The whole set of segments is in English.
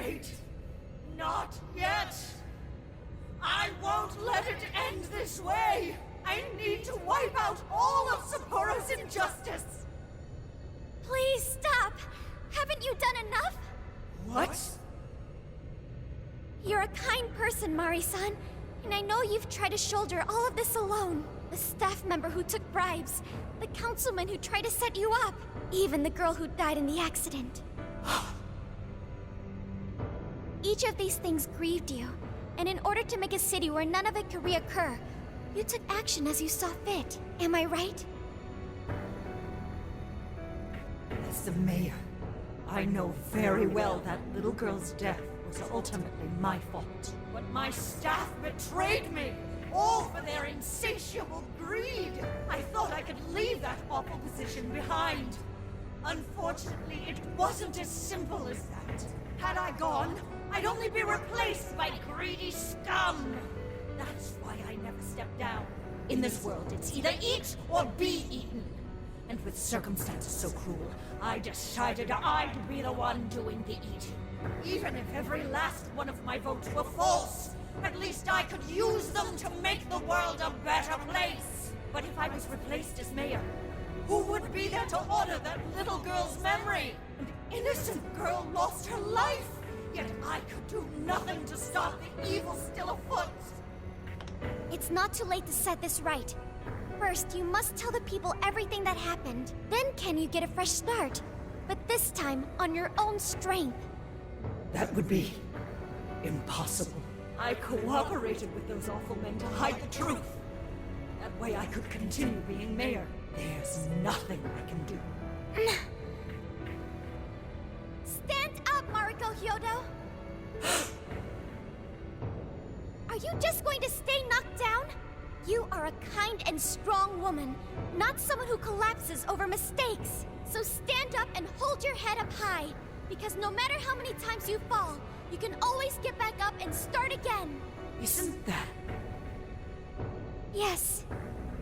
Wait. Not yet. I won't let it end this way. I need to wipe out all of Sapporo's injustice. Please stop! Haven't you done enough? What? You're a kind person, Mari-san, and I know you've tried to shoulder all of this alone. The staff member who took bribes, the councilman who tried to set you up, even the girl who died in the accident. Each of these things grieved you, and in order to make a city where none of it could reoccur, you took action as you saw fit. Am I right? As the mayor, I know very well that little girl's death was ultimately my fault. But my staff betrayed me, all for their insatiable greed. I thought I could leave that awful position behind. Unfortunately, it wasn't as simple as that. Had I gone, I'd only be replaced by greedy scum. That's why I never stepped down. In this world, it's either eat or be eaten. And with circumstances so cruel, I decided I'd be the one doing the eating. Even if every last one of my votes were false, at least I could use them to make the world a better place. But if I was replaced as mayor, who would be there to honor that little girl's memory? An innocent girl lost her life, yet I could do nothing to stop the evil still afoot. It's not too late to set this right. First, you must tell the people everything that happened. Then can you get a fresh start? But this time, on your own strength. That would be impossible. I cooperated with those awful men to hide the truth. That way I could continue being mayor. There's nothing I can do. Stand up, Mariko Hyodo! Are you just going to stay knocked down? You are a kind and strong woman, not someone who collapses over mistakes. So stand up and hold your head up high, because no matter how many times you fall, you can always get back up and start again. Isn't that... Yes.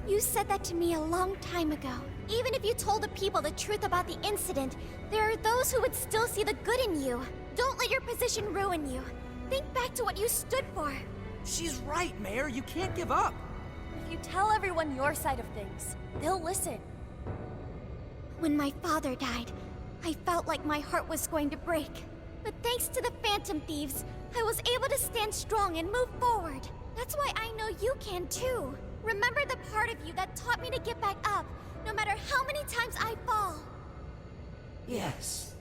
You said that to me a long time ago. Even if you told the people the truth about the incident, there are those who would still see the good in you. Don't let your position ruin you. Think back to what you stood for. She's right, Mayor. You can't give up. If you tell everyone your side of things, they'll listen. When my father died, I felt like my heart was going to break. But thanks to the Phantom Thieves, I was able to stand strong and move forward. That's why I know you can too. Remember the part of you that taught me to get back up, no matter how many times I fall. Yes.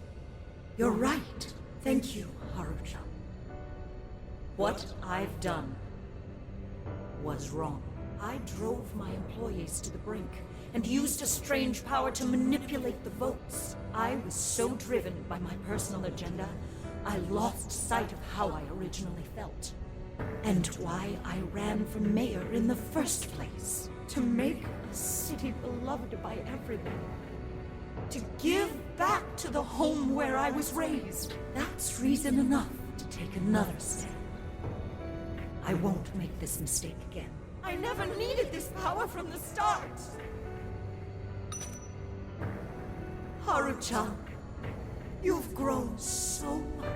You're right. Thank you, Harucha. What I've done was wrong. I drove my employees to the brink and used a strange power to manipulate the votes. I was so driven by my personal agenda, I lost sight of how I originally felt. And why I ran for mayor in the first place. To make a city beloved by everyone. To give back to the home where I was raised. That's reason enough to take another step. I won't make this mistake again. I never needed this power from the start. Harucha, you've grown so much.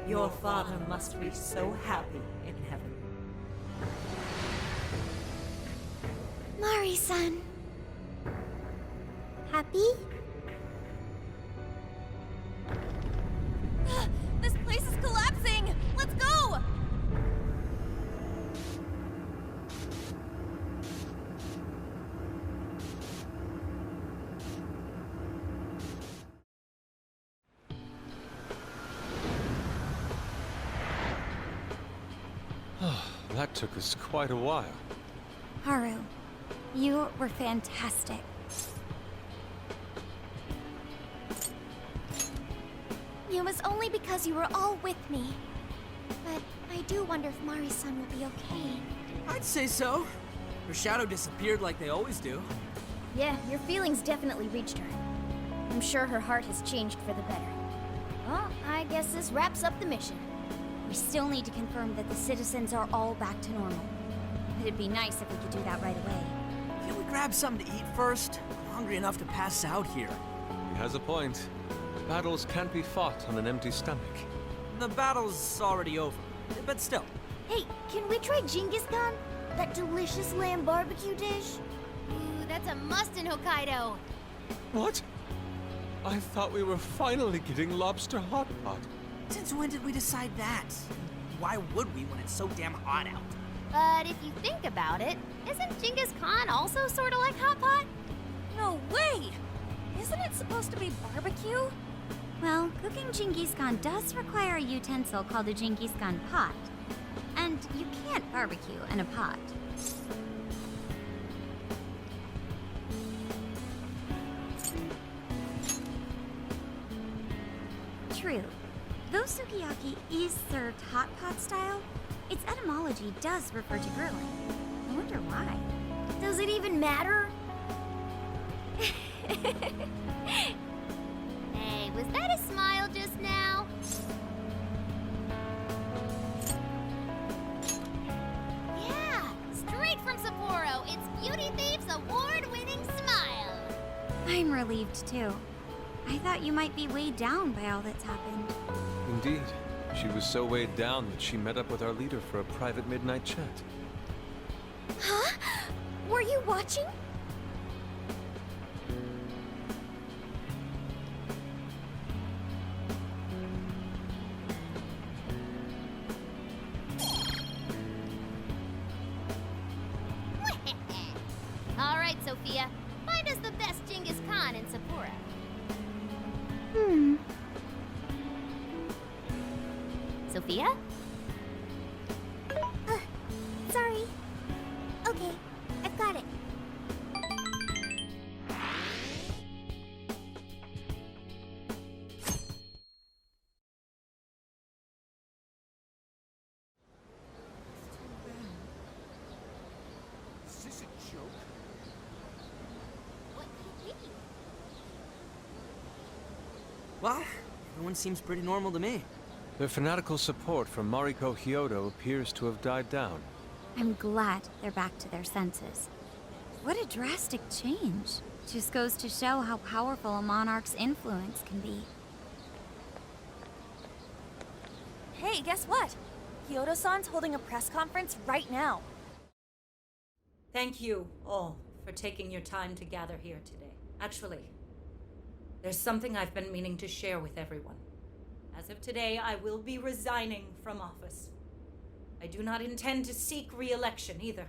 Your father must be so happy in heaven. Mari-san. Happy? This place is collapsing! Let's go! That took us quite a while. Haru, you were fantastic. It was only because you were all with me. But I do wonder if Mari-san will be okay. I'd say so. Her shadow disappeared like they always do. Yeah, your feelings definitely reached her. I'm sure her heart has changed for the better. Well, I guess this wraps up the mission. We still need to confirm that the citizens are all back to normal. It'd be nice if we could do that right away. Can we grab something to eat first? I'm hungry enough to pass out here. He has a point. Battles can't be fought on an empty stomach. the battle's already over. But still. Hey, can we try Genghis Khan? That delicious lamb barbecue dish? Ooh, that's a must in Hokkaido. What? I thought we were finally getting lobster hot pot. Since when did we decide that? Why would we when it's so damn hot out? But if you think about it, isn't Genghis Khan also sort of like hot pot? No way! Isn't it supposed to be barbecue? Well, cooking Genghis Khan does require a utensil called a Genghis Khan pot. And you can't barbecue in a pot. True. Though sukiyaki is served hot pot style, its etymology does refer to grilling. I wonder why. Does it even matter? Hey, was that a smile just now? Yeah, straight from Sapporo, it's Beauty Thief's award-winning smile. I'm relieved too. I thought you might be weighed down by all that's happened. Indeed. She was so weighed down that she met up with our leader for a private midnight chat. Huh? Were you watching? All right, Sophia. Find us the best Genghis Khan in Sapporo. Sophia? Sorry. Okay, I've got it. Is this a joke? What could it be? Well, everyone seems pretty normal to me. Their fanatical support for Mariko Hyodo appears to have died down. I'm glad they're back to their senses. What a drastic change. Just goes to show how powerful a monarch's influence can be. Hey, guess what? Kyoto-san's holding a press conference right now. Thank you all for taking your time to gather here today. Actually, there's something I've been meaning to share with everyone. As of today, I will be resigning from office. I do not intend to seek re-election either.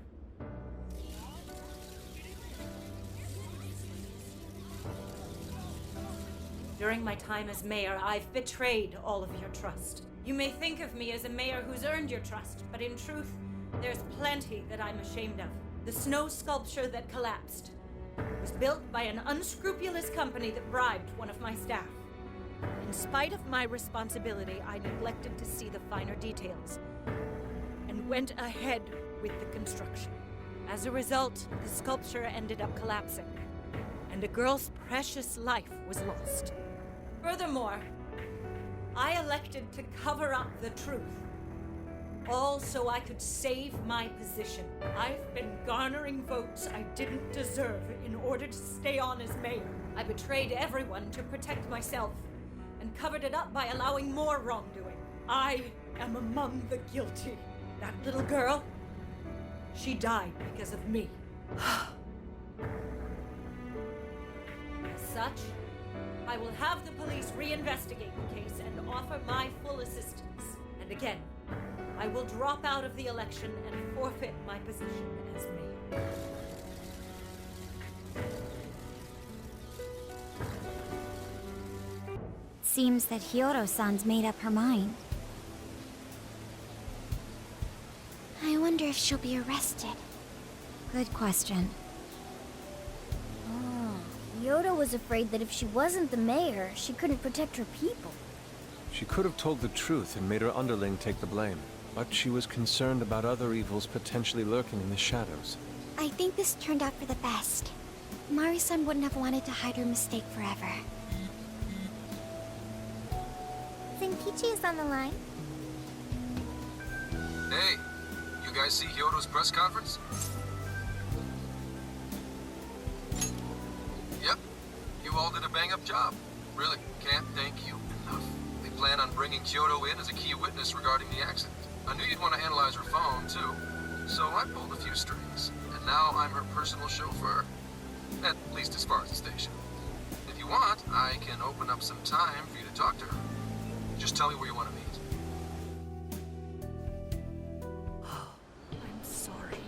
During my time as mayor, I've betrayed all of your trust. You may think of me as a mayor who's earned your trust, but in truth, there's plenty that I'm ashamed of. The snow sculpture that collapsed was built by an unscrupulous company that bribed one of my staff. In spite of my responsibility, I neglected to see the finer details and went ahead with the construction. As a result, the sculpture ended up collapsing, and a girl's precious life was lost. Furthermore, I elected to cover up the truth, all so I could save my position. I've been garnering votes I didn't deserve in order to stay on as mayor. I betrayed everyone to protect myself, and covered it up by allowing more wrongdoing. I am among the guilty. That little girl, she died because of me. As such, I will have the police reinvestigate the case and offer my full assistance. And again, I will drop out of the election and forfeit my position as mayor. Seems that Hyodo-san's made up her mind. I wonder if she'll be arrested. Good question. Oh, Yoda was afraid that if she wasn't the mayor, she couldn't protect her people. She could have told the truth and made her underling take the blame, but she was concerned about other evils potentially lurking in the shadows. I think this turned out for the best. Mari-san wouldn't have wanted to hide her mistake forever. Zenkichi is on the line. Hey, you guys see Hyodo's press conference? Yep, you all did a bang-up job. Really, can't thank you enough. They plan on bringing Kyoto in as a key witness regarding the accident. I knew you'd want to analyze her phone, too. So I pulled a few strings, and now I'm her personal chauffeur. At least as far as the station. If you want, I can open up some time for you to talk to her. Just tell me where you want to meet. I'm sorry.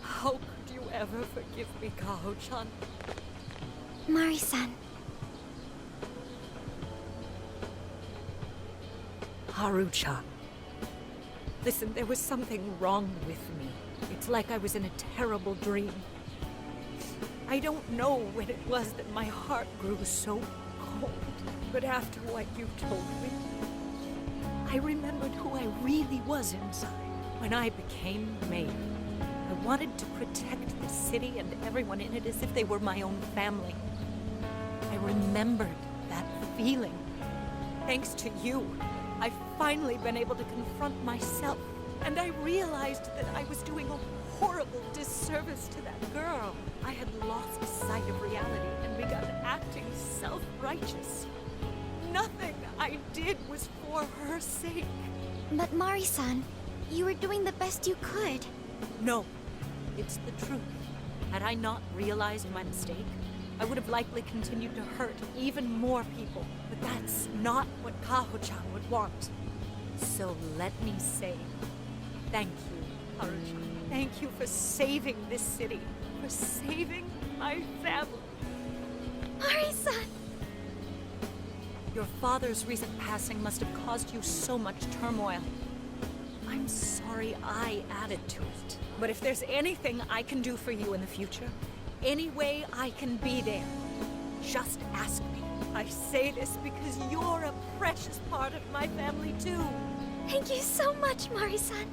How could you ever forgive me, Kaho-chan? Mari-san. Haru-chan. Listen, there was something wrong with me. It's like I was in a terrible dream. I don't know when it was that my heart grew so cold, but after what you told me, I remembered who I really was inside. When I became mayor, I wanted to protect the city and everyone in it as if they were my own family. I remembered that feeling. Thanks to you, I've finally been able to confront myself, and I realized that I was doing a horrible disservice to that girl. I had lost sight of reality and begun acting self-righteous. Nothing I did was for her sake. But Mari-san, you were doing the best you could. No, it's the truth. Had I not realized my mistake, I would have likely continued to hurt even more people. But that's not what Kaho-chan would want. So let me say, thank you, Haru-chan. Thank you for saving this city, for saving my family. Mari-san! Your father's recent passing must have caused you so much turmoil. I'm sorry I added to it. But if there's anything I can do for you in the future, any way I can be there, just ask me. I say this because you're a precious part of my family too. Thank you so much, Mari-san.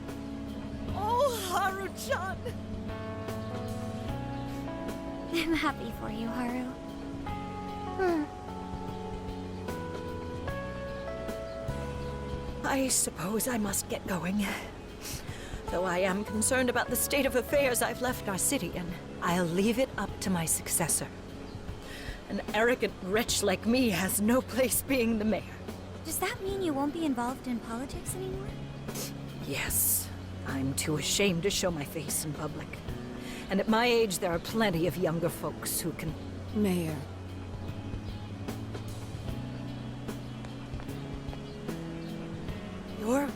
Oh, Haru-chan! I'm happy for you, Haru. I suppose I must get going. Though I am concerned about the state of affairs I've left our city in, I'll leave it up to my successor. An arrogant wretch like me has no place being the mayor. Does that mean you won't be involved in politics anymore? Yes, I'm too ashamed to show my face in public. And at my age, there are plenty of younger folks who can... Mayor. You're...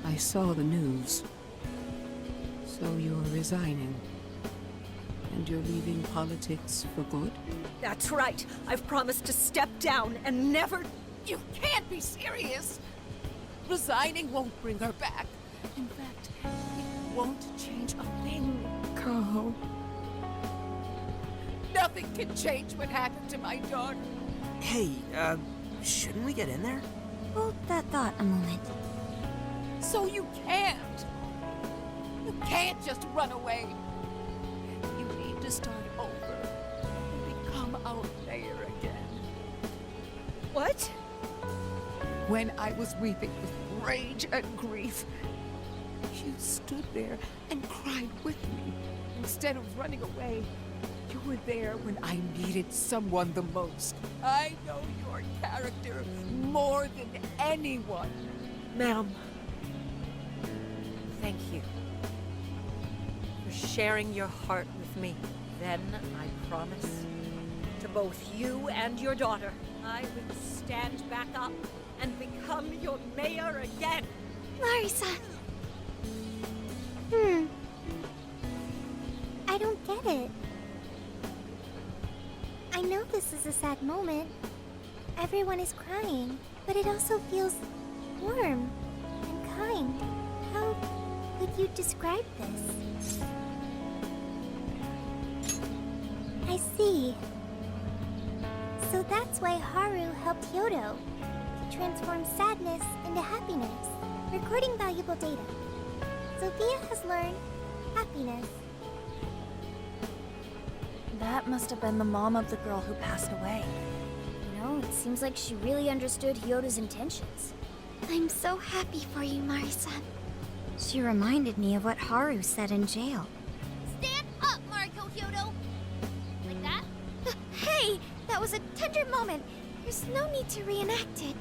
I saw the news. So you're resigning. And you're leaving politics for good? That's right. I've promised to step down and never... You can't be serious! Resigning won't bring her back. In fact, it won't change a thing. Kaho. Nothing can change what happened to my daughter. Hey, shouldn't we get in there? Hold that thought a moment. So you can't. You can't just run away. You need to start over and become our mayor again. What? When I was weeping with rage and grief, you stood there and cried with me. Instead of running away, you were there when I needed someone the most. I know your character more than anyone. Ma'am, thank you for sharing your heart with me. Then I promise to both you and your daughter, I will stand back up and become your mayor again. Mari-san. I don't get it. I know this is a sad moment. Everyone is crying, but it also feels warm and kind. How would you describe this? I see. So that's why Haru helped Hyodo to transform sadness into happiness, recording valuable data. Sophia has learned happiness. That must have been the mom of the girl who passed away. You know, it seems like she really understood Hyodo's intentions. I'm so happy for you, Mari-san. She reminded me of what Haru said in jail. Stand up, Mariko Hyodo! Like that? Hey! That was a tender moment. There's no need to reenact it.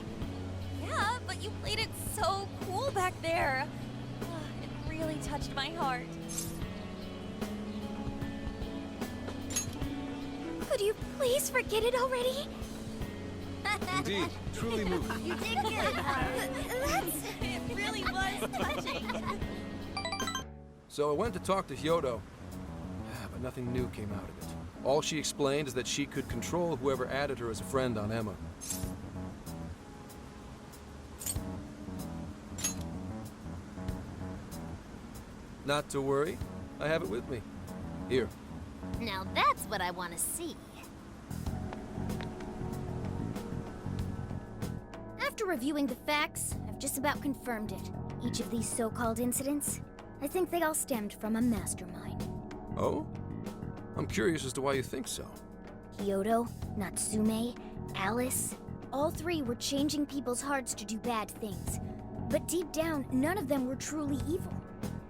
Yeah, but you played it so cool back there. It really touched my heart. Could you please forget it already? Indeed, truly moving. You did good, It really was touching. So I went to talk to Hyodo, but nothing new came out of it. All she explained is that she could control whoever added her as a friend on Emma. Not to worry, I have it with me. Here. Now that's what I want to see. After reviewing the facts, I've just about confirmed it. Each of these so-called incidents, I think they all stemmed from a mastermind. Oh? I'm curious as to why you think so. Kyoto, Natsume, Alice, all three were changing people's hearts to do bad things. But deep down, none of them were truly evil.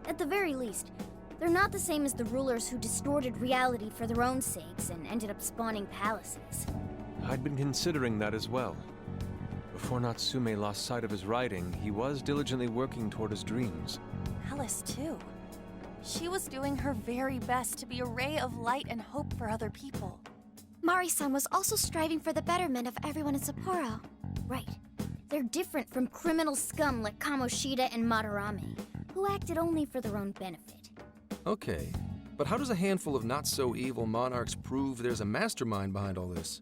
At the very least, they're not the same as the rulers who distorted reality for their own sakes and ended up spawning palaces. I'd been considering that as well. Before Natsume lost sight of his writing, he was diligently working toward his dreams. Alice, too. She was doing her very best to be a ray of light and hope for other people. Mari-san was also striving for the betterment of everyone in Sapporo. Right. They're different from criminal scum like Kamoshida and Madarame, who acted only for their own benefit. Okay, but how does a handful of not-so-evil monarchs prove there's a mastermind behind all this?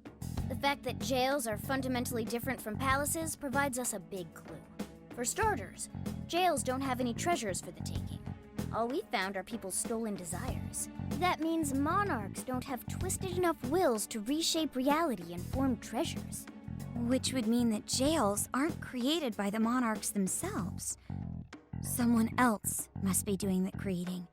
The fact that jails are fundamentally different from palaces provides us a big clue. For starters, jails don't have any treasures for the taking. All we found are people's stolen desires. That means monarchs don't have twisted enough wills to reshape reality and form treasures. Which would mean that jails aren't created by the monarchs themselves. Someone else must be doing the creating.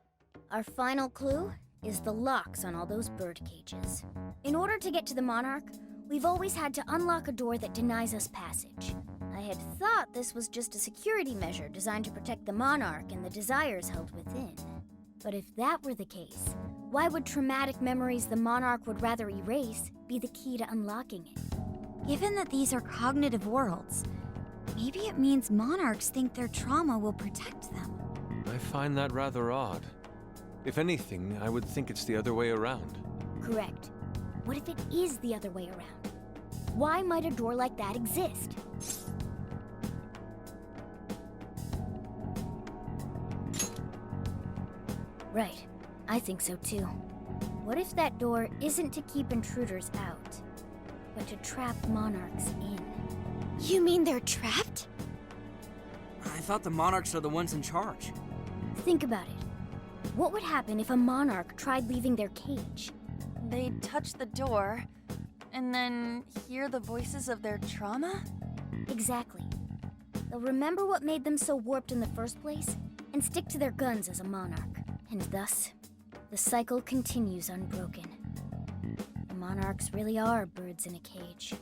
Our final clue is the locks on all those bird cages. In order to get to the monarch, we've always had to unlock a door that denies us passage. I had thought this was just a security measure designed to protect the monarch and the desires held within. But if that were the case, why would traumatic memories the monarch would rather erase be the key to unlocking it? Given that these are cognitive worlds, maybe it means monarchs think their trauma will protect them. I find that rather odd. If anything, I would think it's the other way around. Correct. What if it is the other way around? Why might a door like that exist? Right. I think so too. What if that door isn't to keep intruders out, but to trap monarchs in? You mean they're trapped? I thought the monarchs are the ones in charge. Think about it. What would happen if a monarch tried leaving their cage? They'd touch the door, and then hear the voices of their trauma? Exactly. They'll remember what made them so warped in the first place, and stick to their guns as a monarch. And thus, the cycle continues unbroken. The monarchs really are birds in a cage.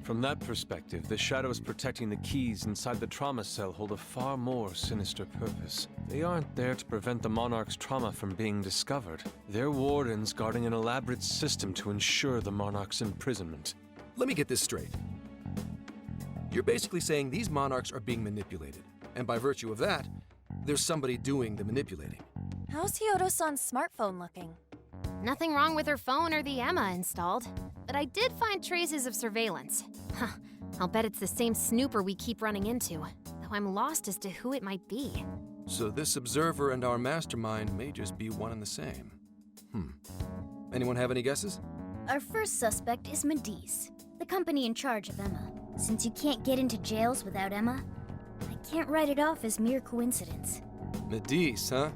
From that perspective, the shadows protecting the keys inside the trauma cell hold a far more sinister purpose. They aren't there to prevent the monarch's trauma from being discovered. They're wardens guarding an elaborate system to ensure the monarch's imprisonment. Let me get this straight. You're basically saying these monarchs are being manipulated, and by virtue of that, there's somebody doing the manipulating. How's Hyodo-san's smartphone looking? Nothing wrong with her phone or the Emma installed, but I did find traces of surveillance. Huh, I'll bet it's the same snooper we keep running into, though I'm lost as to who it might be. So this observer and our mastermind may just be one and the same. Anyone have any guesses? Our first suspect is Medice, the company in charge of Emma. Since you can't get into jails without Emma, I can't write it off as mere coincidence. Medice, huh?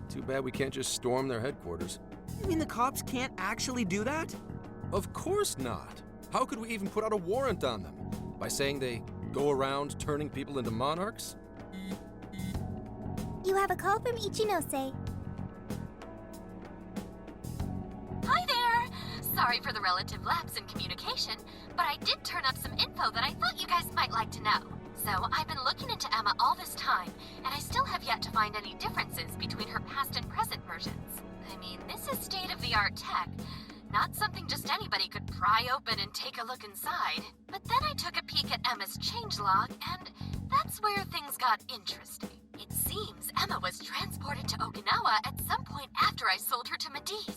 Too bad we can't just storm their headquarters. You mean the cops can't actually do that? Of course not. How could we even put out a warrant on them? By saying they go around turning people into monarchs? You have a call from Ichinose. Hi there! Sorry for the relative lapse in communication, but I did turn up some info that I thought you guys might like to know. So I've been looking into Emma all this time, and I still have yet to find any differences between her past and present versions. I mean, this is state-of-the-art tech. Not something just anybody could pry open and take a look inside. But then I took a peek at Emma's changelog, and that's where things got interesting. It seems Emma was transported to Okinawa at some point after I sold her to Medivh.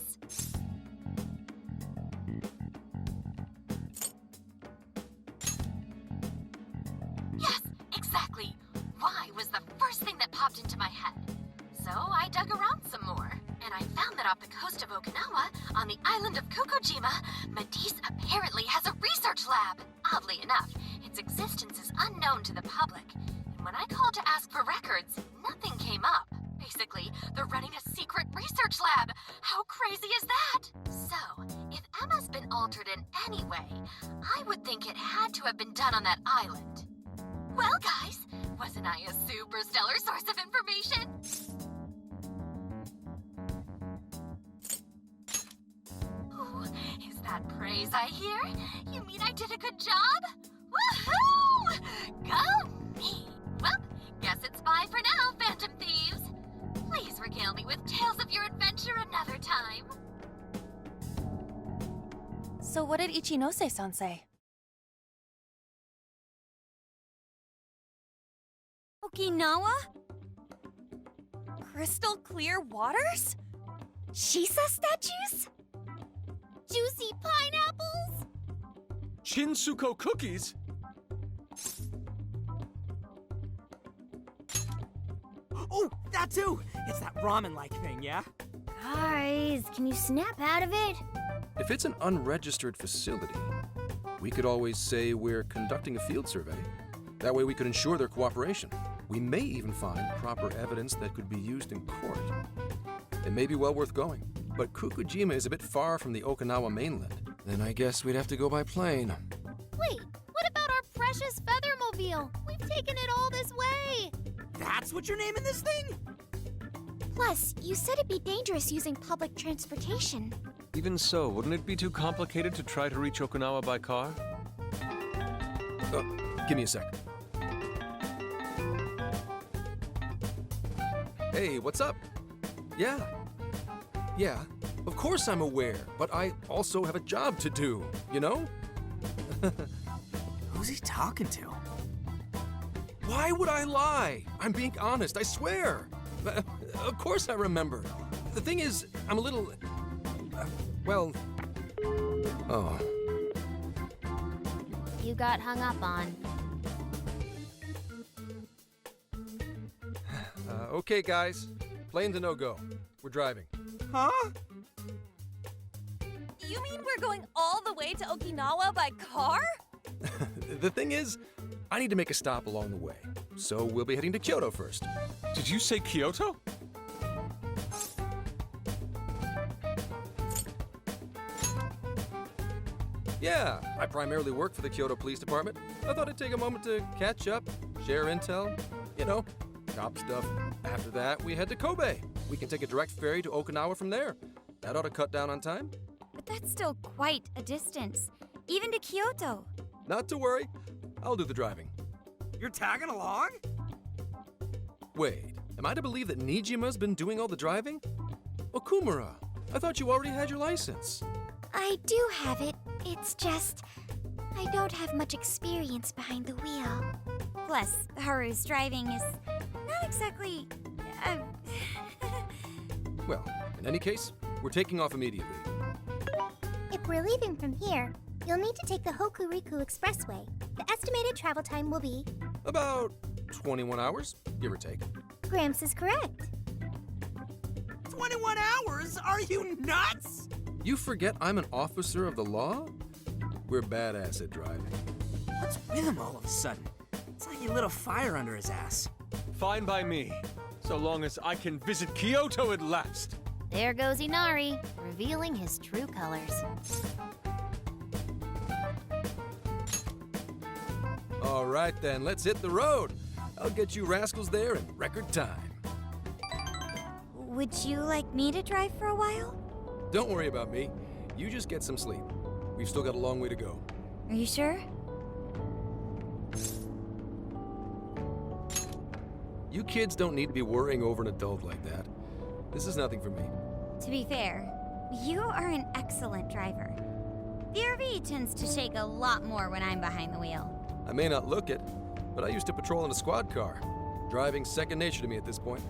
Yes, exactly. Why was the first thing that popped into my head. So I dug around some more, and I found that off the coast of Okinawa, on the island of Kokojima, Medivh apparently has a research lab. Oddly enough, its existence is unknown to the public, and when I called to ask for records, nothing came up. Basically, they're running a secret research lab. How crazy is that? So, if Emma's been altered in any way, I would think it had to have been done on that island. Well, guys, wasn't I a super stellar source of information? Ooh, is that praise I hear? You mean I did a good job? Woohoo! Go me! Well, guess it's bye for now, Phantom Thieves. Please regale me with tales of your adventure another time. So what did Ichinose-san say? Okinawa? Crystal clear waters? Shisa statues? Juicy pineapples? Shinsuko cookies? Oh, that too! It's that ramen-like thing, yeah? Guys, can you snap out of it? If it's an unregistered facility, we could always say we're conducting a field survey. That way we could ensure their cooperation. We may even find proper evidence that could be used in court. It may be well worth going, but Kokojima is a bit far from the Okinawa mainland. Then I guess we'd have to go by plane. Wait, what about our precious Feathermobile? We've taken it all this way. That's what you're naming this thing? Plus, you said it'd be dangerous using public transportation. Even so, wouldn't it be too complicated to try to reach Okinawa by car? Give me a sec. Hey, what's up? Yeah, of course I'm aware, but I also have a job to do, you know? Who's he talking to? Why would I lie? I'm being honest, I swear. Of course I remember. The thing is, I'm a little... Oh. You got hung up on. Okay, guys. Plane's a no-go. We're driving. Huh? You mean we're going all the way to Okinawa by car? The thing is, I need to make a stop along the way. So we'll be heading to Kyoto first. Did you say Kyoto? Yeah, I primarily work for the Kyoto Police Department. I thought I'd take a moment to catch up, share intel, you know, cop stuff. After that, we head to Kobe. We can take a direct ferry to Okinawa from there. That ought to cut down on time. But that's still quite a distance, even to Kyoto. Not to worry, I'll do the driving. You're tagging along? Wait, am I to believe that Nijima's been doing all the driving? Okumura, I thought you already had your license. I do have it. It's just, I don't have much experience behind the wheel. Plus, Haru's driving is not exactly... Well, in any case, we're taking off immediately. If we're leaving from here, you'll need to take the Hokuriku Expressway. The estimated travel time will be... About 21 hours, give or take. Gramps is correct. 21 hours? Are you nuts? You forget I'm an officer of the law? We're badass at driving. What's with him all of a sudden? It's like he lit a fire under his ass. Fine by me, so long as I can visit Kyoto at last. There goes Inari, revealing his true colors. All right then, let's hit the road. I'll get you rascals there in record time. Would you like me to drive for a while? Don't worry about me. You just get some sleep. We've still got a long way to go. Are you sure? You kids don't need to be worrying over an adult like that. This is nothing for me. To be fair, You are an excellent driver. The RV tends to shake a lot more when I'm behind the wheel. I may not look it, but I used to patrol in a squad car. Driving's second nature to me at this point.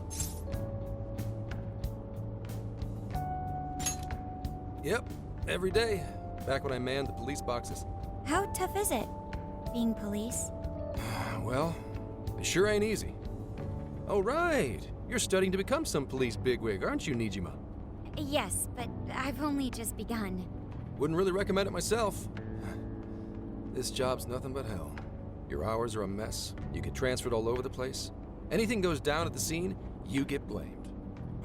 Yep, every day. Back when I manned the police boxes. How tough is it, being police? Well, it sure ain't easy. Oh, right. You're studying to become some police bigwig, aren't you, Nijima? Yes, but I've only just begun. Wouldn't really recommend it myself. This job's nothing but hell. Your hours are a mess. You get transferred all over the place. Anything goes down at the scene, you get blamed.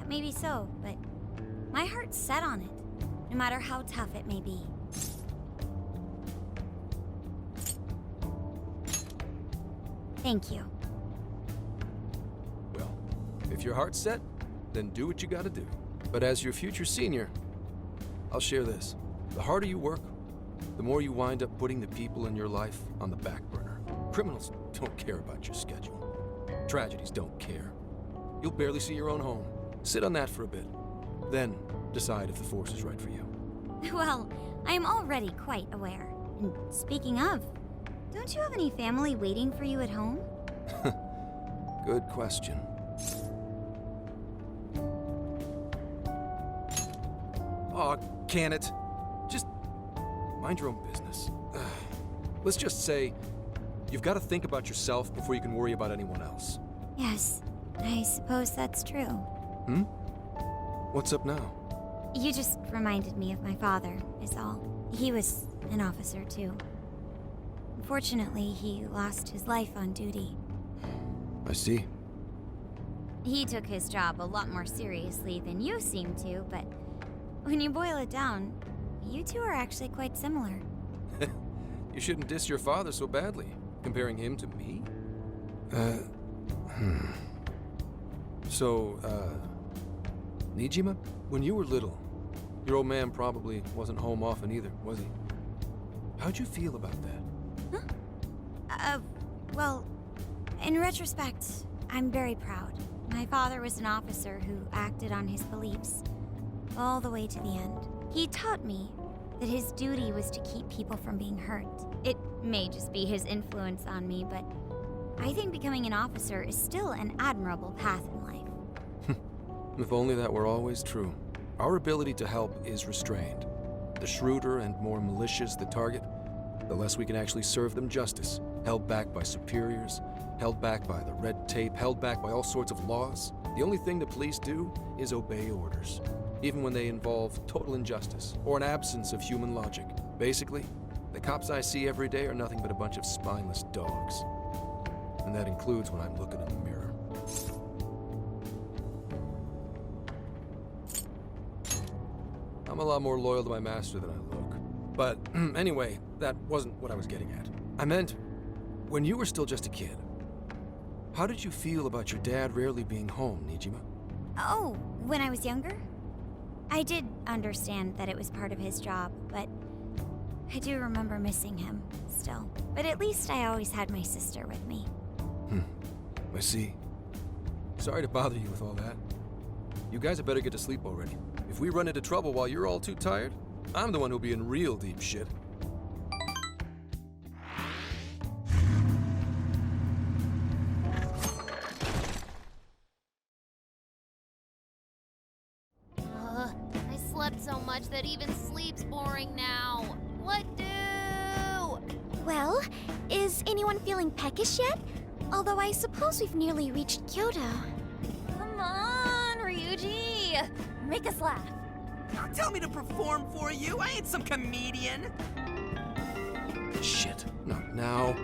Maybe so, but my heart's set on it, no matter how tough it may be. Thank you. Well, if your heart's set, then do what you gotta do. But as your future senior, I'll share this. The harder you work, the more you wind up putting the people in your life on the back burner. Criminals don't care about your schedule. Tragedies don't care. You'll barely see your own home. Sit on that for a bit. Then decide if the force is right for you. Well, I am already quite aware. And speaking of, don't you have any family waiting for you at home? Good question. Aw, can it? Just mind your own business. Let's just say you've got to think about yourself before you can worry about anyone else. Yes, I suppose that's true. What's up now? You just reminded me of my father, is all. He was an officer, too. Unfortunately, he lost his life on duty. I see. He took his job a lot more seriously than you seem to, but when you boil it down, you two are actually quite similar. You shouldn't diss your father so badly, comparing him to me. So, Nijima, when you were little, your old man probably wasn't home often either, was he? How'd you feel about that? Well, in retrospect, I'm very proud. My father was an officer who acted on his beliefs all the way to the end. He taught me that his duty was to keep people from being hurt. It may just be his influence on me, but I think becoming an officer is still an admirable path in life. If only that were always true. Our ability to help is restrained. The shrewder and more malicious the target, the less we can actually serve them justice. Held back by superiors, held back by the red tape, held back by all sorts of laws. The only thing the police do is obey orders, even when they involve total injustice or an absence of human logic. Basically, the cops I see every day are nothing but a bunch of spineless dogs. And that includes when I'm looking in the mirror. I'm a lot more loyal to my master than I look. But anyway, that wasn't what I was getting at. I meant, when you were still just a kid, how did you feel about your dad rarely being home, Nijima? Oh, when I was younger? I did understand that it was part of his job, but I do remember missing him still. But at least I always had my sister with me. I see. Sorry to bother you with all that. You guys had better get to sleep already. If we run into trouble while you're all too tired, I'm the one who'll be in real deep shit. I slept so much that even sleep's boring now. What do? Well, is anyone feeling peckish yet? Although I suppose we've nearly reached Kyoto. Come on, Ryuji! Make us laugh. Don't tell me to perform for you. I ain't some comedian. Shit, not now.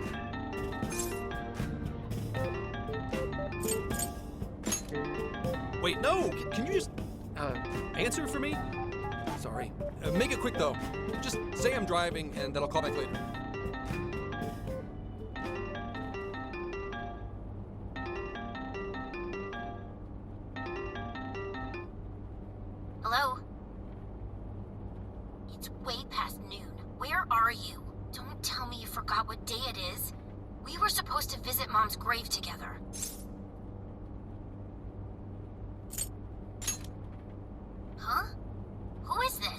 Wait, no! Can you just, answer for me? Sorry. Make it quick, though. Just say I'm driving, and then I'll call back later. Hello? It's way past noon. Where are you? Don't tell me you forgot what day it is. We were supposed to visit Mom's grave together. Huh? Who is this?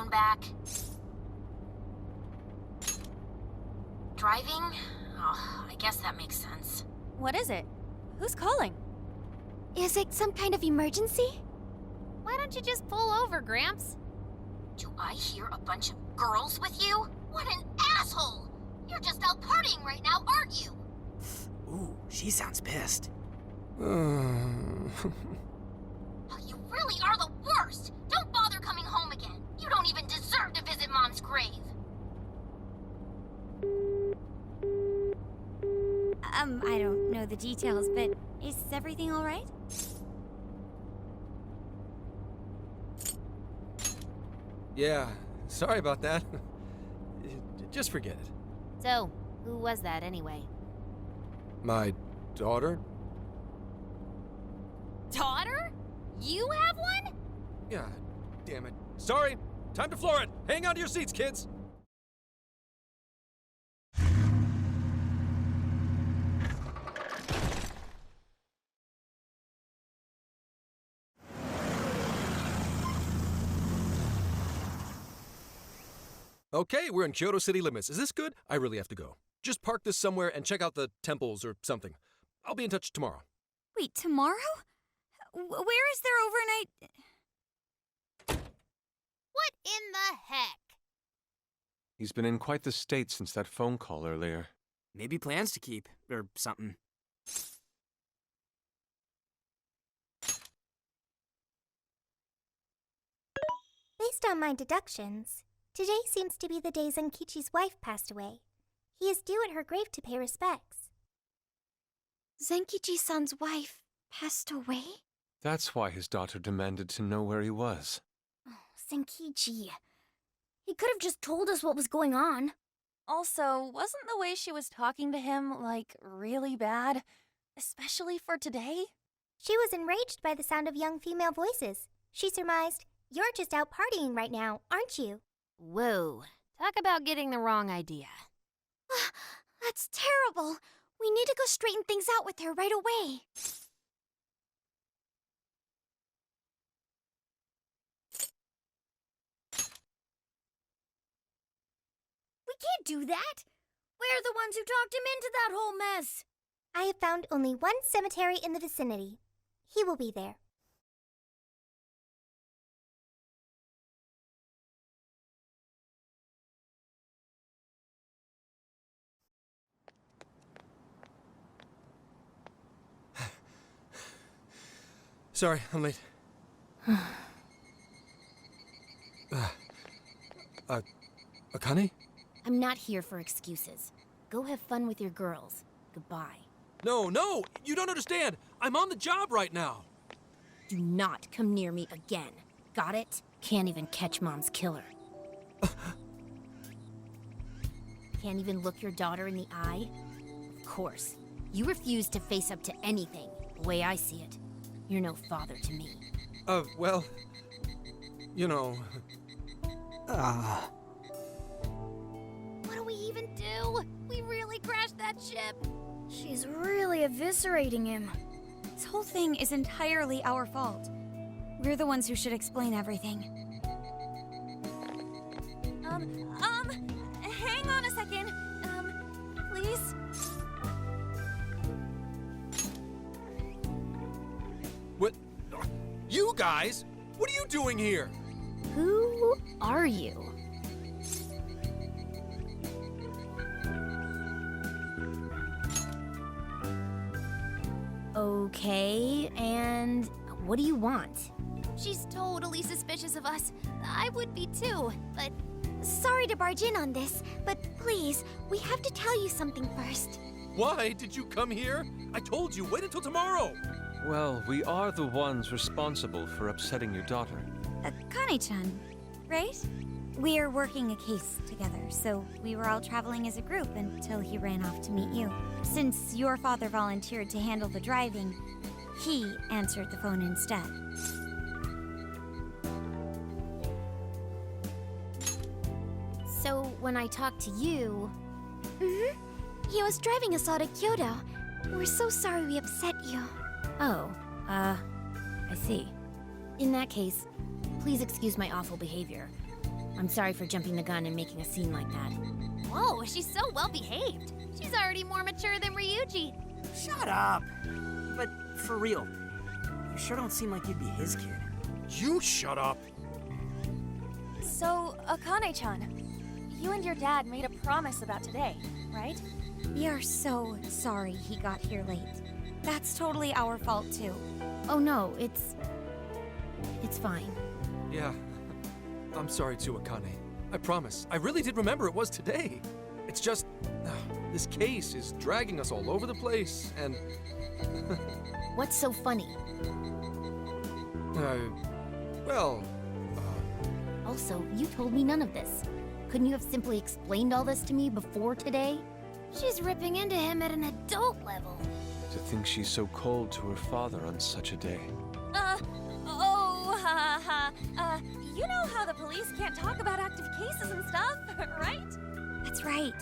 phone back? Driving? Oh, I guess that makes sense. What is it? Who's calling? Is it some kind of emergency? Why don't you just pull over, Gramps? Do I hear a bunch of girls with you? What an asshole! You're just out partying right now, aren't you? Ooh, she sounds pissed. Oh, you really are the worst! Don't bother coming home again. You don't even deserve to visit Mom's grave. I don't know the details, but is everything all right? Yeah, sorry about that. Just forget it. So, who was that anyway? My daughter? Daughter? You have one? Yeah, damn it. Sorry, time to floor it. Hang on to your seats, kids. Okay, we're in Kyoto city limits. Is this good? I really have to go. Just park this somewhere and check out the temples or something. I'll be in touch tomorrow. Wait, tomorrow? Where is there overnight? What in the heck? He's been in quite the state since that phone call earlier. Maybe plans to keep, or something. Based on my deductions, today seems to be the day Zenkichi's wife passed away. He is due at her grave to pay respects. Zenkichi-san's wife passed away? That's why his daughter demanded to know where he was. Oh, Zenkichi. He could have just told us what was going on. Also, wasn't the way she was talking to him, like, really bad? Especially for today? She was enraged by the sound of young female voices. She surmised, "You're just out partying right now, aren't you?" Whoa. Talk about getting the wrong idea. That's terrible. We need to go straighten things out with her right away. We can't do that. We're the ones who talked him into that whole mess. I have found only one cemetery in the vicinity. He will be there. Sorry, I'm late. Akane? I'm not here for excuses. Go have fun with your girls. Goodbye. No, you don't understand. I'm on the job right now. Do not come near me again. Got it? Can't even catch Mom's killer. Can't even look your daughter in the eye? Of course. You refuse to face up to anything, the way I see it. You're no father to me. Well, you know... What do we even do? We really crashed that ship. She's really eviscerating him. This whole thing is entirely our fault. We're the ones who should explain everything. Hang on a second. Please? What? You guys? What are you doing here? Who are you? Okay, and what do you want? She's totally suspicious of us. I would be too, but... Sorry to barge in on this, but please, we have to tell you something first. Why did you come here? I told you, wait until tomorrow. Well, we are the ones responsible for upsetting your daughter. Akane-chan, right? We're working a case together, so we were all traveling as a group until he ran off to meet you. Since your father volunteered to handle the driving, he answered the phone instead. So, when I talked to you... He was driving us all to Kyoto. We're so sorry we upset you. Oh, I see. In that case, please excuse my awful behavior. I'm sorry for jumping the gun and making a scene like that. Whoa, she's so well behaved. She's already more mature than Ryuji. Shut up. But for real, you sure don't seem like you'd be his kid. You shut up! So, Akane-chan, you and your dad made a promise about today, right? We are so sorry he got here late. That's totally our fault, too. Oh no, it's fine. Yeah, I'm sorry too, Akane. I promise. I really did remember it was today. It's just, this case is dragging us all over the place, and... What's so funny? Well... Also, you told me none of this. Couldn't you have simply explained all this to me before today? She's ripping into him at an adult level. To think she's so cold to her father on such a day. You know how the police can't talk about active cases and stuff, right? That's right.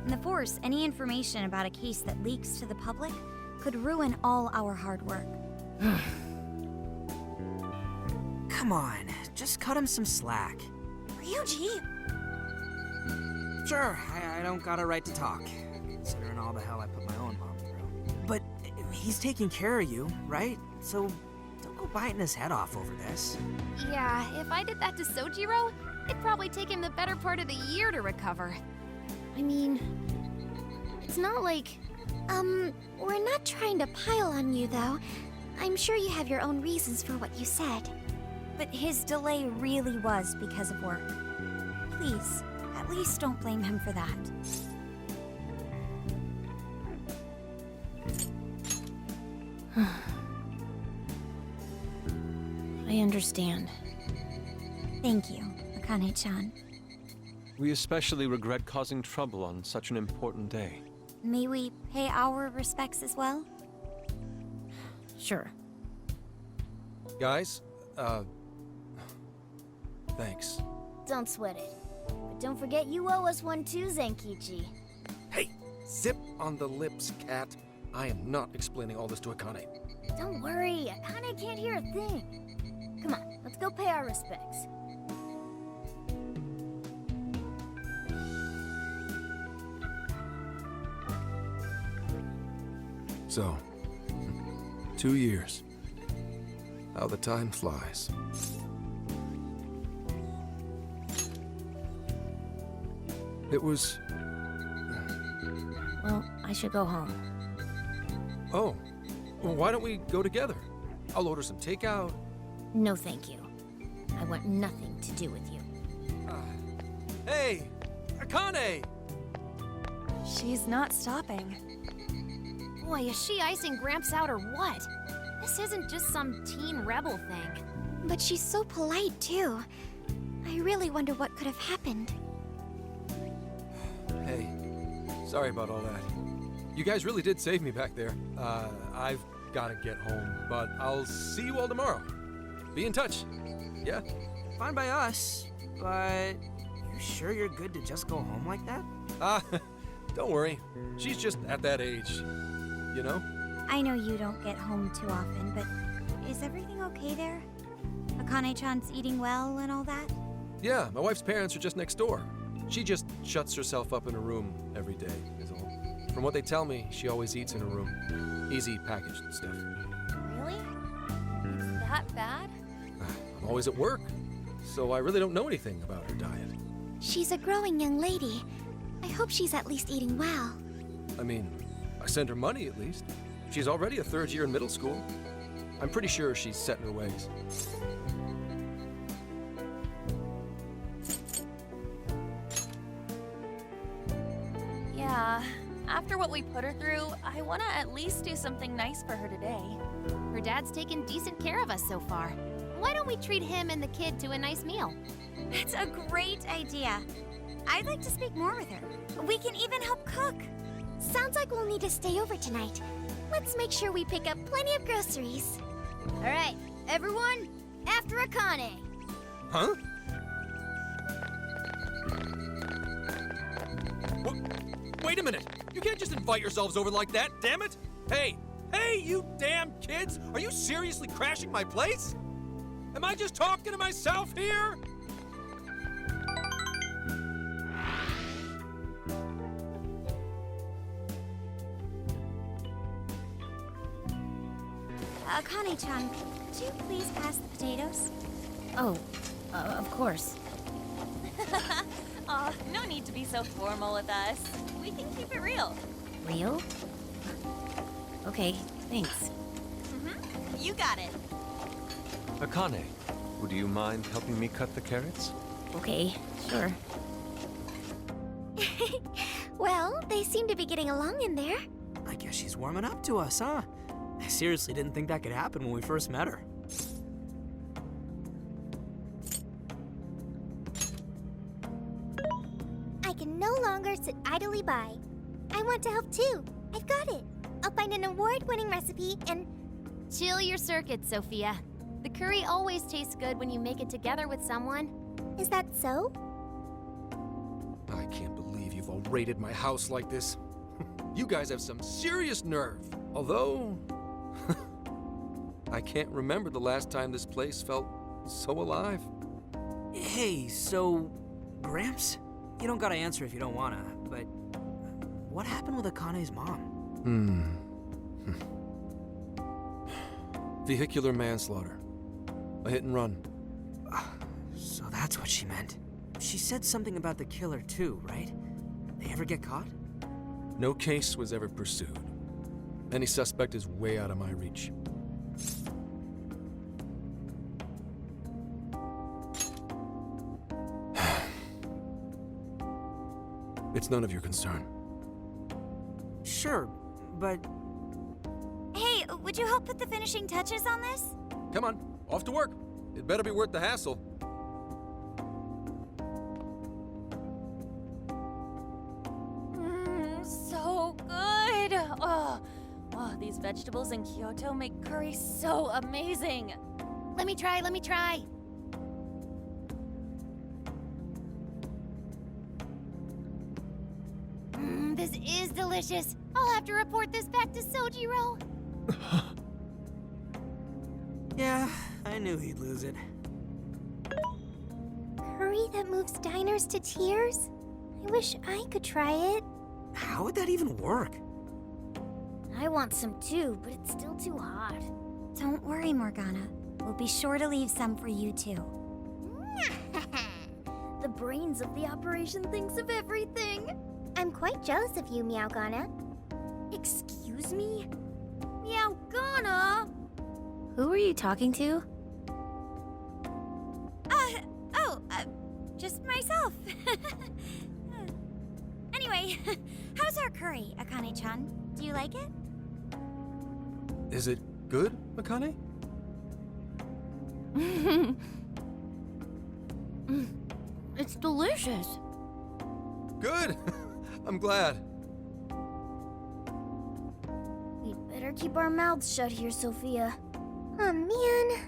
In the Force, any information about a case that leaks to the public could ruin all our hard work. Come on, just cut him some slack. Ryuji! Sure, I don't got a right to talk, considering all the hell I put my own mom through. But he's taking care of you, right? So don't go biting his head off over this. Yeah, if I did that to Sojiro, it'd probably take him the better part of the year to recover. I mean, it's not like... We're not trying to pile on you, though. I'm sure you have your own reasons for what you said. But his delay really was because of work. Please, at least don't blame him for that. I understand. Thank you, Akane-chan. We especially regret causing trouble on such an important day. May we pay our respects as well? Sure. Guys, thanks. Don't sweat it. But don't forget you owe us one too, Zenkichi. Hey, zip on the lips, cat. I am not explaining all this to Akane. Don't worry, Akane can't hear a thing. Come on, let's go pay our respects. So, 2 years. How the time flies. It was... Well, I should go home. Oh, well, why don't we go together? I'll order some takeout. No, thank you. I want nothing to do with you. Hey, Akane! She's not stopping. Boy, is she icing Gramps out or what? This isn't just some teen rebel thing. But she's so polite, too. I really wonder what could have happened. Hey, sorry about all that. You guys really did save me back there. I've gotta get home, but I'll see you all tomorrow. Be in touch. Yeah? Fine by us, but you sure you're good to just go home like that? Don't worry. She's just at that age, you know? I know you don't get home too often, but is everything okay there? Akane-chan's eating well and all that? Yeah, my wife's parents are just next door. She just shuts herself up in a room every day, is all. From what they tell me, she always eats in her room. Easy packaged stuff. Really? It's that bad? I'm always at work, so I really don't know anything about her diet. She's a growing young lady. I hope she's at least eating well. I mean, I send her money at least. She's already a third year in middle school. I'm pretty sure she's set in her ways. Yeah. After what we put her through, I want to at least do something nice for her today. Her dad's taken decent care of us so far. Why don't we treat him and the kid to a nice meal? That's a great idea. I'd like to speak more with her. We can even help cook. Sounds like we'll need to stay over tonight. Let's make sure we pick up plenty of groceries. All right, everyone, after Akane. Huh? Wait a minute! You can't just invite yourselves over like that, damn it! Hey! Hey, you damn kids! Are you seriously crashing my place? Am I just talking to myself here? Akane-chan, could you please pass the potatoes? Oh, of course. Aw, no need to be so formal with us. We can keep it real. Real? Okay, thanks. You got it. Akane, would you mind helping me cut the carrots? Okay, sure. Well, they seem to be getting along in there. I guess she's warming up to us, huh? I seriously didn't think that could happen when we first met her. I can no longer sit idly by. I want to help too. I've got it. I'll find an award-winning recipe and... Chill your circuit, Sophia. The curry always tastes good when you make it together with someone. Is that so? I can't believe you've all raided my house like this. You guys have some serious nerve. Although, I can't remember the last time this place felt so alive. Hey, so, Gramps? You don't gotta answer if you don't wanna, but what happened with Akane's mom? Vehicular manslaughter. A hit and run. So that's what she meant. She said something about the killer too, right? They ever get caught? No case was ever pursued. Any suspect is way out of my reach. It's none of your concern. Sure, but... Hey, would you help put the finishing touches on this? Come on, off to work. It better be worth the hassle. So good. Oh, these vegetables in Kyoto make curry so amazing. Let me try. This is delicious. I'll have to report this back to Sojiro. Yeah, I knew he'd lose it. Curry that moves diners to tears? I wish I could try it. How would that even work? I want some too, but it's still too hot. Don't worry, Morgana. We'll be sure to leave some for you too. The brains of the operation thinks of everything. I'm quite jealous of you, Meowgana. Excuse me? Meowgana! Who are you talking to? Just myself. Anyway, how's our curry, Akane-chan? Do you like it? Is it good, Akane? It's delicious. Good! I'm glad. We'd better keep our mouths shut here, Sophia. Oh, man.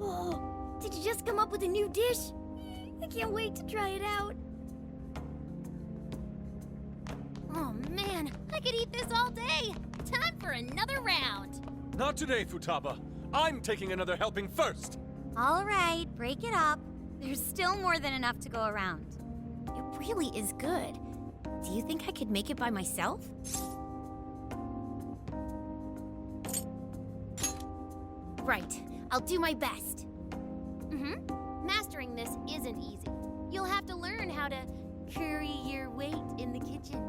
Oh, did you just come up with a new dish? I can't wait to try it out. Oh man, I could eat this all day. Time for another round. Not today, Futaba. I'm taking another helping first. All right, break it up. There's still more than enough to go around. It really is good. Do you think I could make it by myself? Right, I'll do my best. Mastering this isn't easy. You'll have to learn how to curry your weight in the kitchen.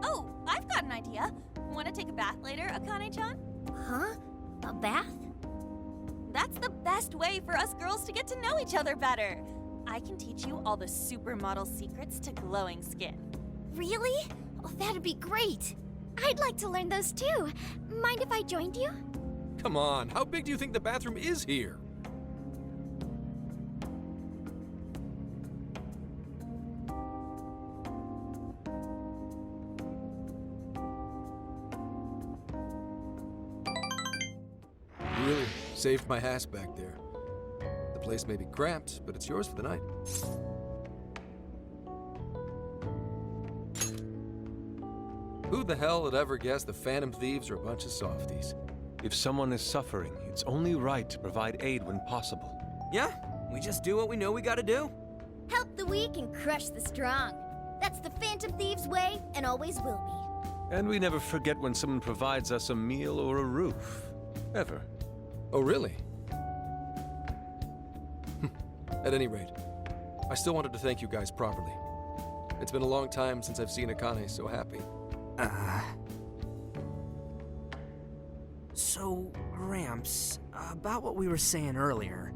Oh, I've got an idea. Want to take a bath later, Akane-chan? Huh? A bath? That's the best way for us girls to get to know each other better. I can teach you all the supermodel secrets to glowing skin. Really? Oh, that'd be great. I'd like to learn those too. Mind if I joined you? Come on, how big do you think the bathroom is here? You really saved my ass back there. The place may be cramped, but it's yours for the night. Who the hell would ever guess the Phantom Thieves are a bunch of softies? If someone is suffering, it's only right to provide aid when possible. Yeah, we just do what we know we gotta do. Help the weak and crush the strong. That's the Phantom Thieves' way, and always will be. And we never forget when someone provides us a meal or a roof. Ever. Oh, really? At any rate, I still wanted to thank you guys properly. It's been a long time since I've seen Akane so happy. So, Gramps, about what we were saying earlier.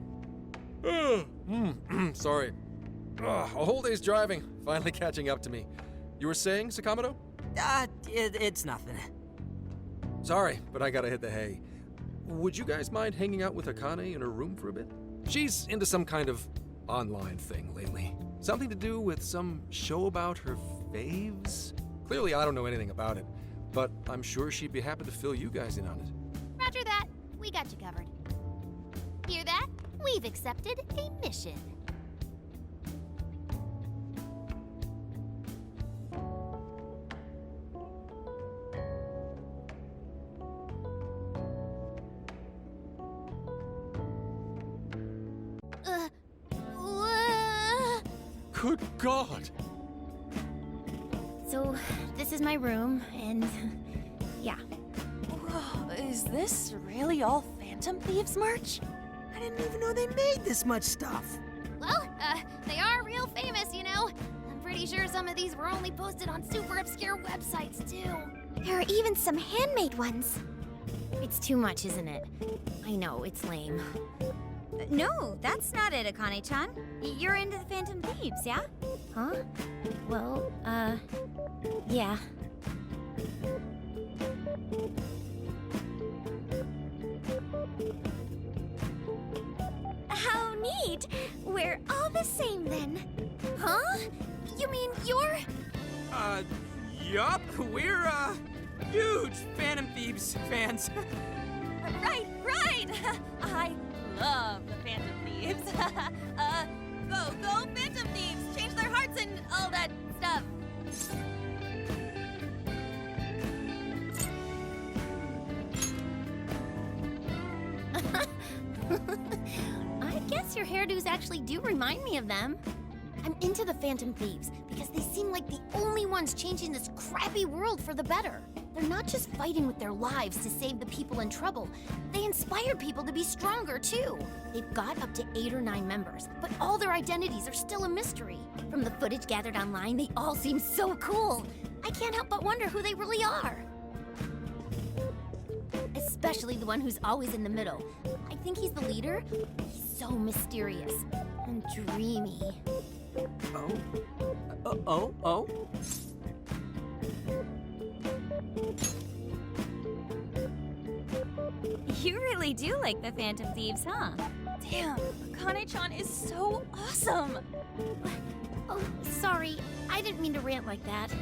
Sorry. A whole day's driving, finally catching up to me. You were saying, Sakamoto? It's nothing. Sorry, but I gotta hit the hay. Would you guys mind hanging out with Akane in her room for a bit? She's into some kind of online thing lately. Something to do with some show about her faves? Clearly, I don't know anything about it, but I'm sure she'd be happy to fill you guys in on it. Roger that. We got you covered. Hear that? We've accepted a mission. Good God! So, this is my room, and yeah. Whoa, is this really all Phantom Thieves merch? I didn't even know they made this much stuff. Well, they are real famous, you know. I'm pretty sure some of these were only posted on super obscure websites, too. There are even some handmade ones. It's too much, isn't it? I know, it's lame. No, that's not it, Akane-chan. You're into the Phantom Thieves, yeah? Huh? Well, yeah. How neat! We're all the same then. Huh? You mean you're... Yup, we're, huge Phantom Thieves fans. Right! I love the Phantom Thieves. Go Phantom Thieves! Change their hearts and all that stuff. I guess your hairdos actually do remind me of them. I'm into the Phantom Thieves because they seem like the only ones changing this crappy world for the better. They're not just fighting with their lives to save the people in trouble. They inspire people to be stronger, too. They've got up to 8 or 9 members, but all their identities are still a mystery. From the footage gathered online, they all seem so cool. I can't help but wonder who they really are. Especially the one who's always in the middle. I think he's the leader. He's so mysterious and dreamy. Oh? You really do like the Phantom Thieves, huh? Damn, Akane-chan is so awesome. Oh, sorry. I didn't mean to rant like that.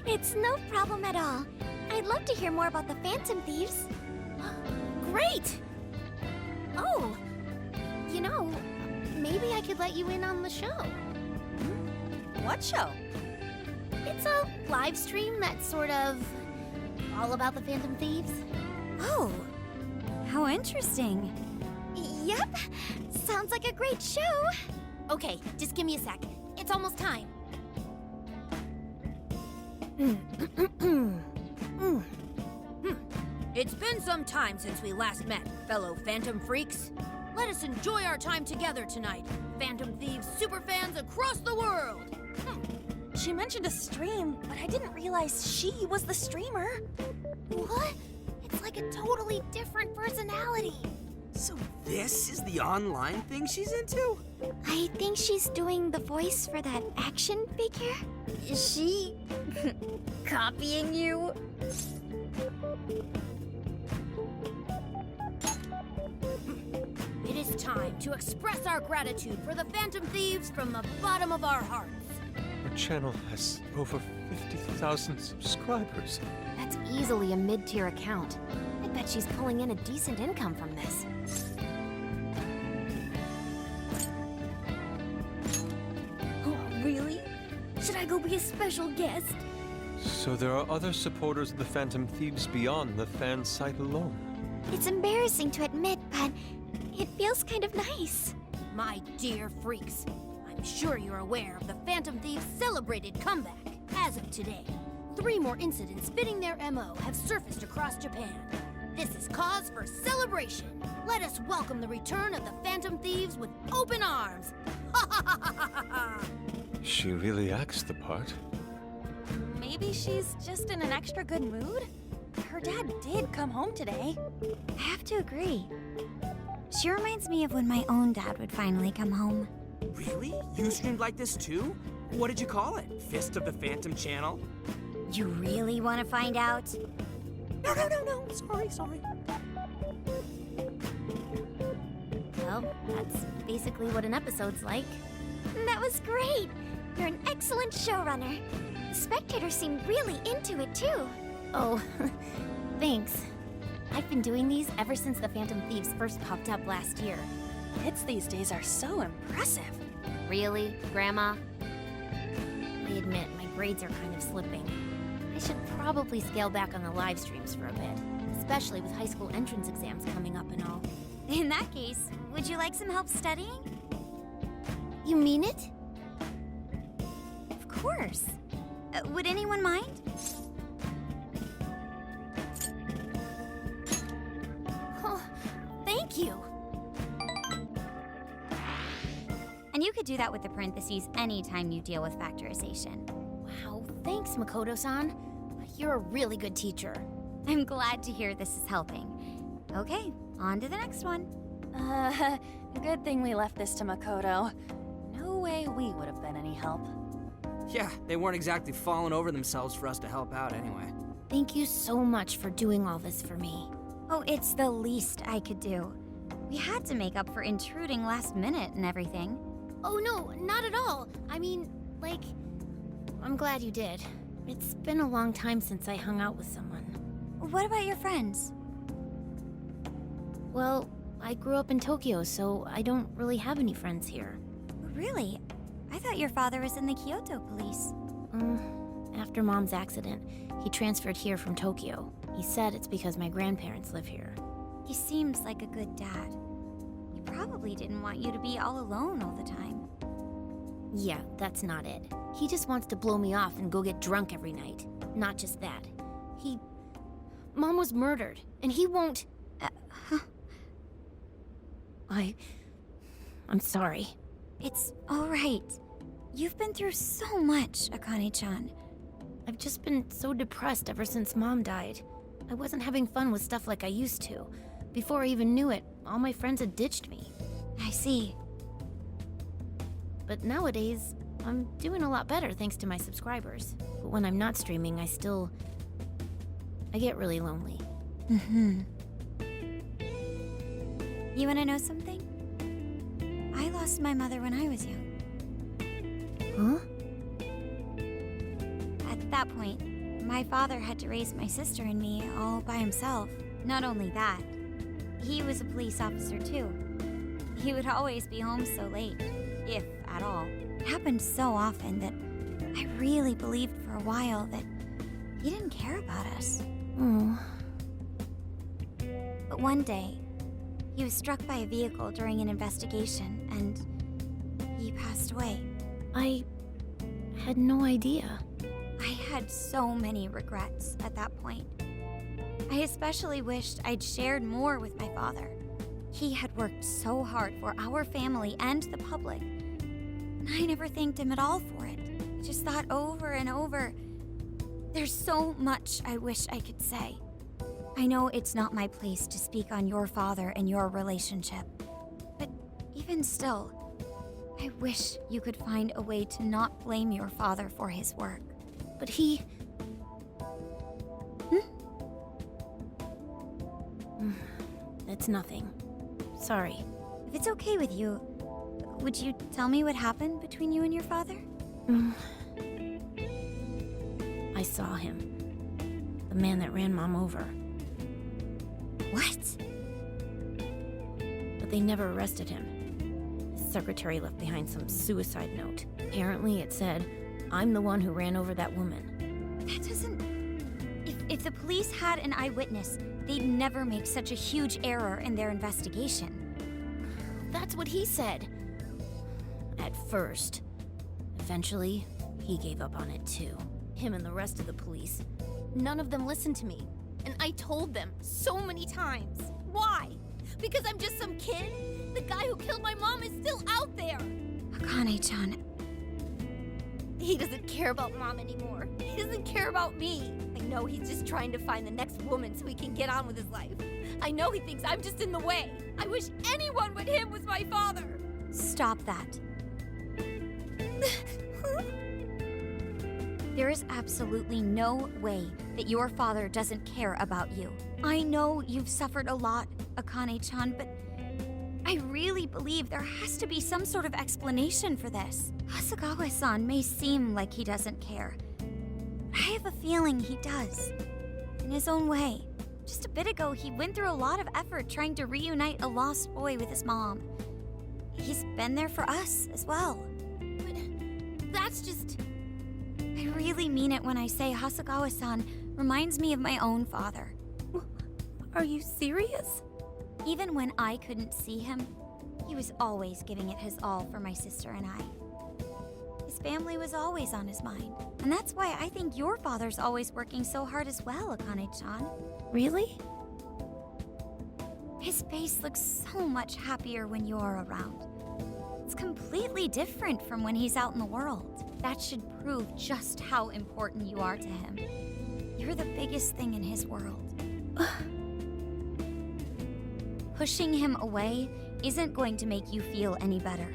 It's no problem at all. I'd love to hear more about the Phantom Thieves. Great! Oh, you know, maybe I could let you in on the show. What show? It's a live stream that's sort of all about the Phantom Thieves. Oh, how interesting. Yep, sounds like a great show. Okay, just give me a sec. It's almost time. It's been some time since we last met, fellow Phantom Freaks. Let us enjoy our time together tonight, Phantom Thieves superfans across the world. She mentioned a stream, but I didn't realize she was the streamer. What? It's like a totally different personality. So this is the online thing she's into? I think she's doing the voice for that action figure. Is she copying you? It is time to express our gratitude for the Phantom Thieves from the bottom of our hearts. Our channel has over 50,000 subscribers. That's easily a mid-tier account. I bet she's pulling in a decent income from this. Oh, really? Should I go be a special guest? So there are other supporters of the Phantom Thieves beyond the fan site alone. It's embarrassing to admit, but it feels kind of nice. My dear freaks, I'm sure you're aware of the Phantom Thieves' celebrated comeback. As of today, 3 more incidents fitting their MO have surfaced across Japan. This is cause for celebration. Let us welcome the return of the Phantom Thieves with open arms. Ha ha ha ha ha ha! She really acts the part. Maybe she's just in an extra good mood? Her dad did come home today. I have to agree. She reminds me of when my own dad would finally come home. Really? You streamed like this too? What did you call it? Fist of the Phantom Channel? You really want to find out? No. Sorry. Well, that's basically what an episode's like. That was great. You're an excellent showrunner. The spectators seem really into it, too. Oh, thanks. I've been doing these ever since the Phantom Thieves first popped up last year. Kids these days are so impressive. Really, Grandma? I admit, my grades are kind of slipping. I should probably scale back on the live streams for a bit, especially with high school entrance exams coming up and all. In that case, would you like some help studying? You mean it? Of course. Would anyone mind? Oh, thank you. And you could do that with the parentheses anytime you deal with factorization. Wow, thanks, Makoto-san. You're a really good teacher. I'm glad to hear this is helping. Okay, on to the next one. Good thing we left this to Makoto. No way we would have been any help. Yeah, they weren't exactly falling over themselves for us to help out anyway. Thank you so much for doing all this for me. Oh, it's the least I could do. We had to make up for intruding last minute and everything. Oh no, not at all. I mean, like, I'm glad you did. It's been a long time since I hung out with someone. What about your friends? Well, I grew up in Tokyo, so I don't really have any friends here. Really? I thought your father was in the Kyoto police. After Mom's accident, he transferred here from Tokyo. He said it's because my grandparents live here. He seems like a good dad. He probably didn't want you to be all alone all the time. Yeah, that's not it. He just wants to blow me off and go get drunk every night. Not just that. Mom was murdered, and he won't... I'm sorry. It's all right. You've been through so much, Akane-chan. I've just been so depressed ever since Mom died. I wasn't having fun with stuff like I used to. Before I even knew it, all my friends had ditched me. I see. But nowadays, I'm doing a lot better thanks to my subscribers. But when I'm not streaming, I get really lonely. You wanna know something? I lost my mother when I was young. Huh? At that point, my father had to raise my sister and me all by himself. Not only that, he was a police officer too. He would always be home so late, if at all. It happened so often that I really believed for a while that he didn't care about us. Oh. But one day, he was struck by a vehicle during an investigation, and he passed away. I had no idea. I had so many regrets at that point. I especially wished I'd shared more with my father. He had worked so hard for our family and the public, and I never thanked him at all for it. I just thought over and over, there's so much I wish I could say. I know it's not my place to speak on your father and your relationship, but even still, I wish you could find a way to not blame your father for his work. But he... It's nothing. Sorry. If it's okay with you, would you tell me what happened between you and your father? I saw him. The man that ran Mom over. What? But they never arrested him. His secretary left behind some suicide note. Apparently it said, "I'm the one who ran over that woman." That doesn't... If the police had an eyewitness, they'd never make such a huge error in their investigation. That's what he said. At first. Eventually, he gave up on it too. Him and the rest of the police. None of them listened to me. And I told them so many times. Why? Because I'm just some kid? The guy who killed my mom is still out there! Akane-chan, He doesn't care about Mom anymore. He doesn't care about me. I know he's just trying to find the next woman so he can get on with his life. I know he thinks I'm just in the way. I wish anyone but him was my father. stop that. There is absolutely no way that your father doesn't care about you. I know you've suffered a lot, Akane-chan, but I really believe there has to be some sort of explanation for this. Hasegawa-san may seem like he doesn't care. I have a feeling he does. In his own way. Just a bit ago, he went through a lot of effort trying to reunite a lost boy with his mom. He's been there for us as well. But that's just... I really mean it when I say Hasegawa-san reminds me of my own father. Are you serious? Even when I couldn't see him, he was always giving it his all for my sister and I. His family was always on his mind. And that's why I think your father's always working so hard as well, Akane-chan. Really? His face looks so much happier when you're around. It's completely different from when he's out in the world. That should prove just how important you are to him. You're the biggest thing in his world. Pushing him away isn't going to make you feel any better.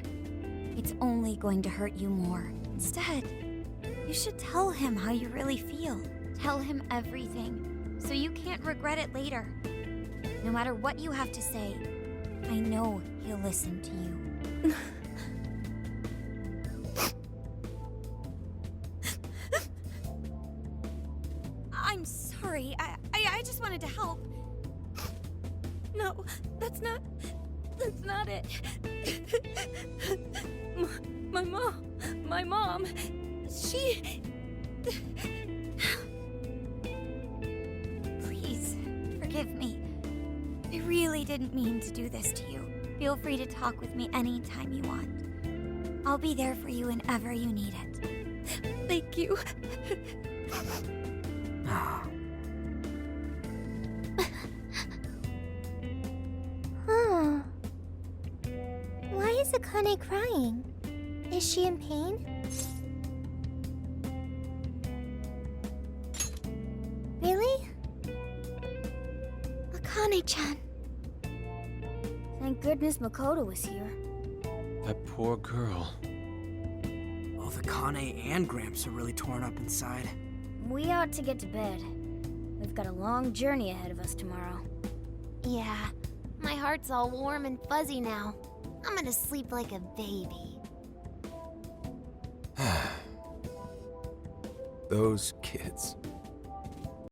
It's only going to hurt you more. Instead, you should tell him how you really feel. Tell him everything, so you can't regret it later. No matter what you have to say, I know he'll listen to you. I'm sorry. I just wanted to help. No, that's not it. My mom, she... Please, forgive me. I really didn't mean to do this to you. Feel free to talk with me anytime you want. I'll be there for you whenever you need it. Thank you. Huh. Why is Akane crying? Is she in pain? Really? Akane-chan. Thank goodness Makoto was here. That poor girl. Both Akane and Gramps are really torn up inside. We ought to get to bed. We've got a long journey ahead of us tomorrow. Yeah, my heart's all warm and fuzzy now. I'm gonna sleep like a baby. Those kids.